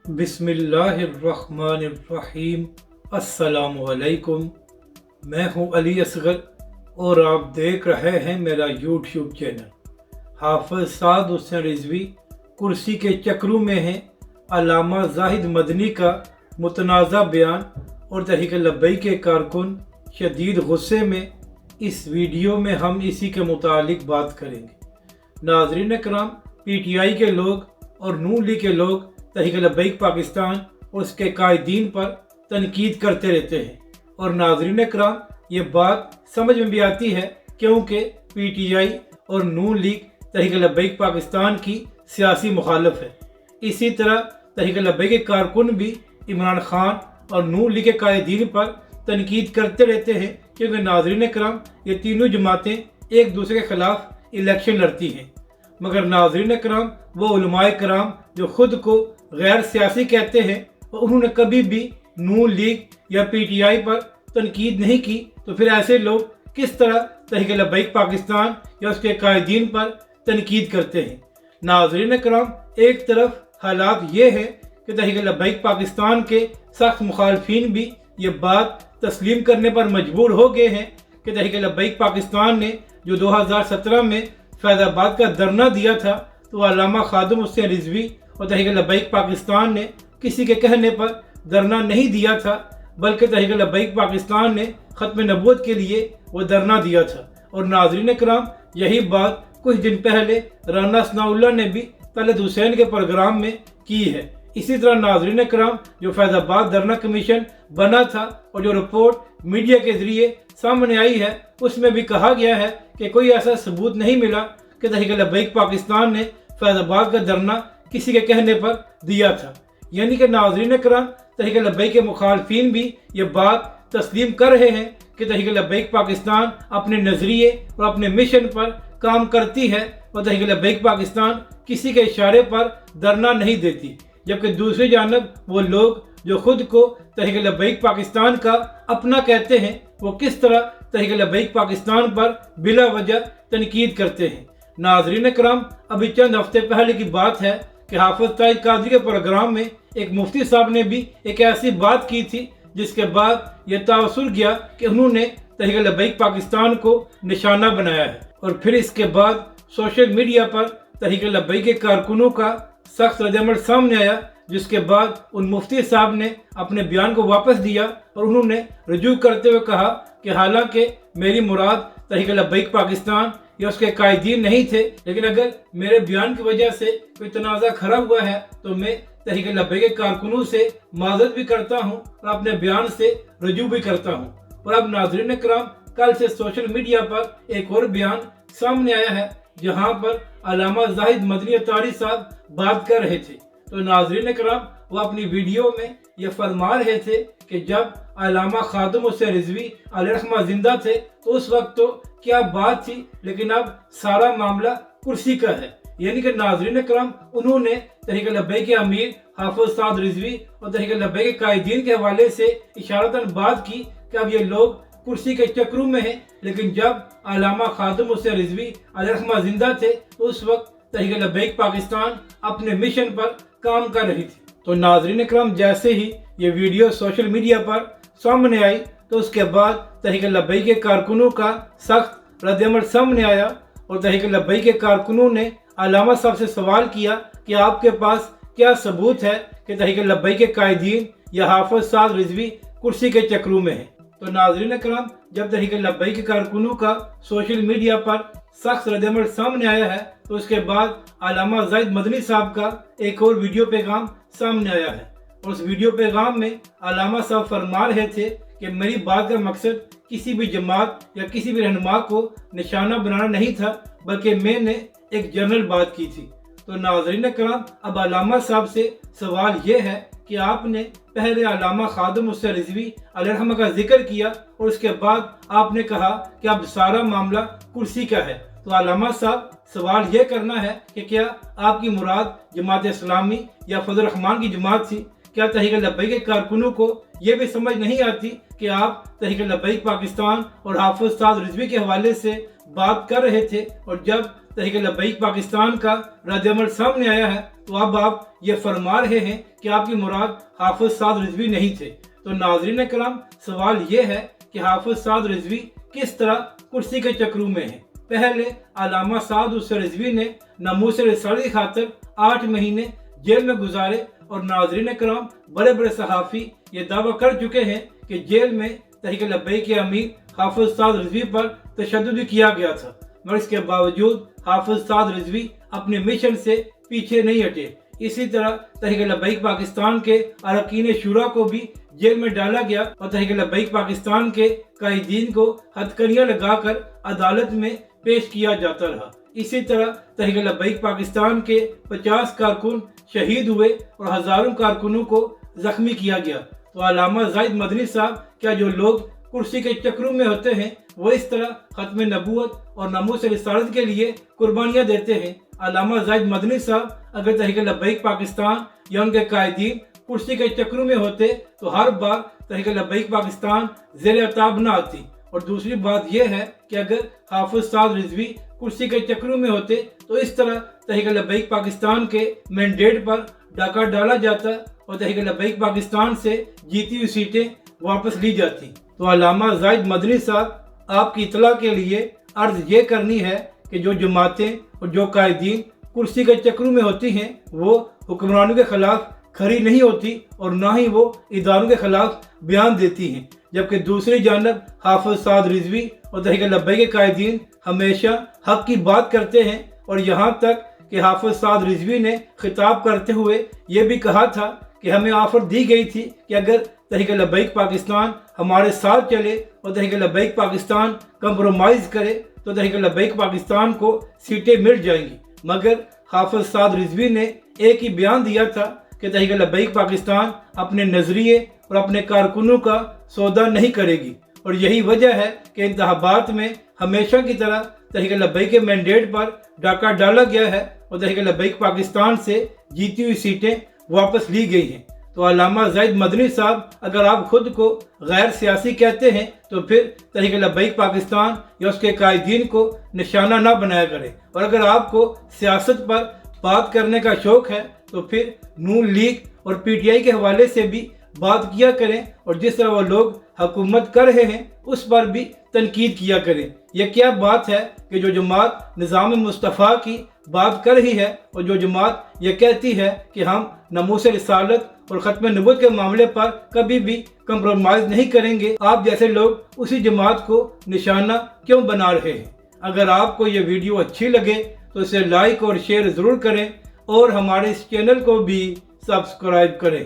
बिस्मिल्लाहिर्रहमानिर्रहीम। अस्सलामुअलैकुम। मैं हूँ अली असगर और आप देख रहे हैं मेरा यूट्यूब चैनल। हाफिज साद हुसैन रिजवी कुर्सी के चक्रों में हैं। अल्लामा जाहिद मदनी का मुतनाज़ा बयान और तहरीक लब्बैक के कारकुन शदीद गुस्से में। इस वीडियो में हम इसी के मुतालिक बात करेंगे। नाज़रीन कराम, PTI के लोग और नून लीग के लोग तहरीक लब्बैक पाकिस्तान और उसके कायदीन पर तनकीद करते रहते हैं और नाज़रीन कराम, ये बात समझ में भी आती है क्योंकि PTI और नून लीग तहरीक लब्बैक पाकिस्तान की सियासी मुखालफ है। इसी तरह तहरीक लब्बैक के कारकुन भी इमरान खान और नून लीग के कायदीन पर तनकीद करते रहते हैं क्योंकि नाज़रीन कराम, ये तीनों जमातें एक दूसरे के खिलाफ इलेक्शन लड़ती हैं। मगर नाज़रीन कराम, वो उलमाए कराम जो खुद को गैर सियासी कहते हैं और उन्होंने कभी भी नून लीग या PTI पर तनकीद नहीं की, तो फिर ऐसे लोग किस तरह तहरीक लब्बैक पाकिस्तान या उसके कायदीन पर तनकीद करते हैं। नाज़रीन कराम, एक तरफ हालात ये है कि तहरीक लब्बैक पाकिस्तान के सख्त मुखालफिन भी ये बात तस्लीम करने पर मजबूर हो गए हैं कि तहरीक लब्बैक पाकिस्तान ने जो 2017 में फैज़ाबाद का धरना दिया था, तो अल्लामा खादिम हुसैन रिजवी और तहरीक लब्बैक पाकिस्तान ने किसी के कहने पर धरना नहीं दिया था, बल्कि तहरीक लब्बैक पाकिस्तान ने ख़त्म नबूवत के लिए वो धरना दिया था। और नाज़रीन कराम, यही बात कुछ दिन पहले राना सनाउल्लाह ने भी तलत हुसैन के प्रोग्राम में की है। इसी तरह नाज़रीन कराम, जो फैज़ाबाद धरना कमीशन बना था और जो रिपोर्ट मीडिया के ज़रिए सामने आई है, उसमें भी कहा गया है कि कोई ऐसा सबूत नहीं मिला कि तहरीक लब्बैक पाकिस्तान ने फैज़ाबाद का धरना किसी के कहने पर दिया था। यानी कि नाज़रीन कराम, तहरीक लब्बैक के मुखालफिन भी ये बात तस्लीम कर रहे हैं कि तहरीक लब्बैक पाकिस्तान अपने नज़रिए और अपने मिशन पर काम करती है और तहरीक लब्बैक पाकिस्तान किसी के इशारे पर धरना नहीं देती। जबकि दूसरी जानब वो लोग जो खुद को तहरीक लब्बैक पाकिस्तान का अपना कहते हैं, वो किस तरह तहरीक लब्बैक पाकिस्तान पर बिला वजह तनकीद करते हैं। नाज़रीन कराम, अभी चंद हफ्ते पहले की बात है कि हाफिज सईद कादरी के प्रोग्राम में एक मुफ्ती साहब ने भी एक ऐसी बात की थी जिसके बाद ये तासुर गया कि उन्होंने तहरीक लब्बैक पाकिस्तान को निशाना बनाया है। और फिर इसके बाद सोशल मीडिया पर तहरीक लब्बैक के कारकुनों का सख्त रद्द-ए-अमल सामने आया, जिसके बाद उन मुफ्ती साहब ने अपने बयान को वापस दिया और उन्होंने रजू करते हुए कहा कि हालांकि मेरी मुराद तहरीक लब्बैक पाकिस्तान या उसके कायदीन नहीं थे, लेकिन अगर मेरे बयान की वजह से कोई तनाज़ा खड़ा हुआ है तो मैं तहरीक लब्बैक के कारकुनों से माज़रत भी करता हूँ और अपने बयान से रजू भी करता हूँ। और अब नाज़रीन कराम, कल से सोशल मीडिया पर एक और बयान सामने आया है जहाँ पर अल्लामा जाहिद मदनी अतारी साहब बात कर रहे थे। तो नाज़रीन कराम, वो अपनी वीडियो में ये फरमा रहे थे कि जब अल्लामा खादिम हुसैन रिजवी अलैहिर्रहमा जिंदा थे तो उस वक्त तो क्या बात थी, लेकिन अब सारा मामला कुर्सी का है। यानी कि नाज़रीन कराम, उन्होंने तहरीक लब्बैक के अमीर हाफिज साद रिजवी और तहरीक लब्बैक के कायदीन के हवाले से इशारतन बात की कि अब ये लोग कुर्सी के चक्रों में हैं, लेकिन जब अल्लामा खादिम हुसैन रिजवी अलैहिर्रहमा जिंदा थे तो उस वक्त तहरीक लब्बैक पाकिस्तान अपने मिशन पर काम कर रही थी। तो नाज़रीन कराम, जैसे ही ये वीडियो सोशल मीडिया पर सामने आई तो उसके बाद तहरीक लब्बैक के कारकुनों का सख्त रद्द-ए-अमल सामने आया और तहरीक लब्बैक के कारकुनों ने अल्लामा साहब से सवाल किया कि आपके पास क्या सबूत है कि तहरीक लब्बैक के कायदीन या हाफिज साद रिजवी कुर्सी के चक्रों में हैं। तो नाज़रीन कराम, जब तहरीक लब्बैक के कारकुनों का सोशल मीडिया पर सख्त रद्द-ए-अमल सामने आया है तो उसके बाद अल्लामा जाहिद मदनी साहब का एक और वीडियो पैगाम सामने आया है। और उस वीडियो पैगाम में अल्लामा साहब फरमा रहे थे कि मेरी बात का मकसद किसी भी जमात या किसी भी रहनुमा को निशाना बनाना नहीं था, बल्कि मैंने एक जनरल बात की थी। तो नाज़रीन कराम, अब अल्लामा साहब से सवाल ये है कि आपने पहले अल्लामा खादिम हुसैन रिजवी अलैहिर्रहमा का जिक्र किया और उसके बाद आपने कहा कि अब सारा मामला कुर्सी का है। तो अल्लामा साहब, सवाल ये करना है कि क्या आपकी मुराद जमात इस्लामी या फजल रहमान की जमात थी? क्या तहरीक लब्बैक के कारकुनों को ये भी समझ नहीं आती कि आप तहरीक लब्बैक पाकिस्तान और हाफिज साद रिजवी के हवाले से बात कर रहे थे और जब तहरीक लब्बैक पाकिस्तान का रद्द-ए-अमल सामने आया है, तो अब आप ये फरमा रहे हैं कि आपकी मुराद हाफिज साद रिजवी नहीं थे। तो नाज़रीन कराम, सवाल ये है कि हाफिज साद रिजवी किस तरह कुर्सी के चक्रों में हैं। पहले अल्लामा साद हुसैन रिजवी ने नमूस रिसालत की खातिर 8 महीने जेल में गुजारे और नाज़रीन कराम, बड़े बड़े सहाफ़ी ये दावा कर चुके हैं कि जेल में तहरीक लब्बैक के अमीर हाफिज साद रिजवी पर तशद्दुद किया गया था, मगर इसके बावजूद हाफिज साद रिजवी अपने मिशन से पीछे नहीं हटे। इसी तरह तहरीक लब्बैक पाकिस्तान के अरकान शुरा को भी जेल में डाला गया और तहरीक लब्बैक पाकिस्तान के कायदीन को हथकड़ियाँ लगाकर अदालत में पेश किया जाता रहा। इसी तरह तहरीक लब्बैक पाकिस्तान के 50 कारकुन शहीद हुए और हजारों कारकुनों को जख्मी किया गया। तो अल्लामा जाहिद मदनी साहब, क्या जो लोग कुर्सी के चक्रों में होते हैं वो इस तरह खत्म नबूवत और नमूस रिसालत के लिए कुर्बानियाँ देते हैं? अल्लामा जाहिद मदनी साहब अगर तहरीक लब्बैक पाकिस्तान या उनके कायदीन कुर्सी के चक्रों में होते तो हर बार तहरीक लब्बैक पाकिस्तान ज़ेर अताब न आती। और दूसरी बात यह है कि अगर हाफिज साद रिजवी कुर्सी के चक्रों में होते तो इस तरह तहरीक लब्बैक पाकिस्तान के मैंडेट पर डाका डाला जाता और तहरीक लब्बैक पाकिस्तान से जीती हुई सीटें वापस ली जाती। तो अल्लामा जाहिद मदनी साहब, आपकी इतला के लिए अर्ज ये करनी है कि जो जमातें और जो कायदीन कुर्सी के चक्रों में होती हैं वो हुक्मरानों के खिलाफ खड़ी नहीं होती और ना ही वो इदारों के खिलाफ बयान देती हैं, जबकि दूसरी जानब हाफिज साद रिजवी और तहरीक लब्बैक के कायदीन हमेशा हक की बात करते हैं। और यहाँ तक कि हाफिज साद रिजवी ने खिताब करते हुए ये भी कहा था कि हमें ऑफर दी गई थी कि अगर तहरीक लब्बैक पाकिस्तान हमारे साथ चले और तहरीक लब्बैक पाकिस्तान कंप्रोमाइज़ करे तो तहरीक लब्बैक पाकिस्तान को सीटें मिल जाएंगी। मगर हाफिज साद रिजवी ने एक ही बयान दिया था कि तहरीक लब्बैक पाकिस्तान अपने नज़रिए और अपने कारकुनों का सौदा नहीं करेगी। और यही वजह है कि इंतखाबात में हमेशा की तरह तहरीक लब्बैक के मैंडेट पर डाका डाला गया है और तहरीक लब्बैक पाकिस्तान से जीती हुई सीटें वापस ली गई हैं। तो अल्लामा जाहिद मदनी साहब, अगर आप खुद को गैर सियासी कहते हैं तो फिर तहरीक लब्बैक पाकिस्तान या उसके कायदीन को निशाना ना बनाया करें। और अगर आपको सियासत पर बात करने का शौक़ है तो फिर नून लीग और PTI के हवाले से भी बात किया करें और जिस तरह वो लोग हुकूमत कर रहे हैं उस पर भी तनकीद किया करें। यह क्या बात है कि जो जमात निज़ाम मुस्तफ़ा की बात कर रही है और जो जमात ये कहती है कि हम नमूस रिसालत और ख़त्म नबूवत के मामले पर कभी भी कंप्रोमाइज़ नहीं करेंगे, आप जैसे लोग उसी जमात को निशाना क्यों बना रहे हैं? अगर आपको ये वीडियो अच्छी लगे तो इसे लाइक और शेयर ज़रूर करें और हमारे इस चैनल को भी सब्सक्राइब करें।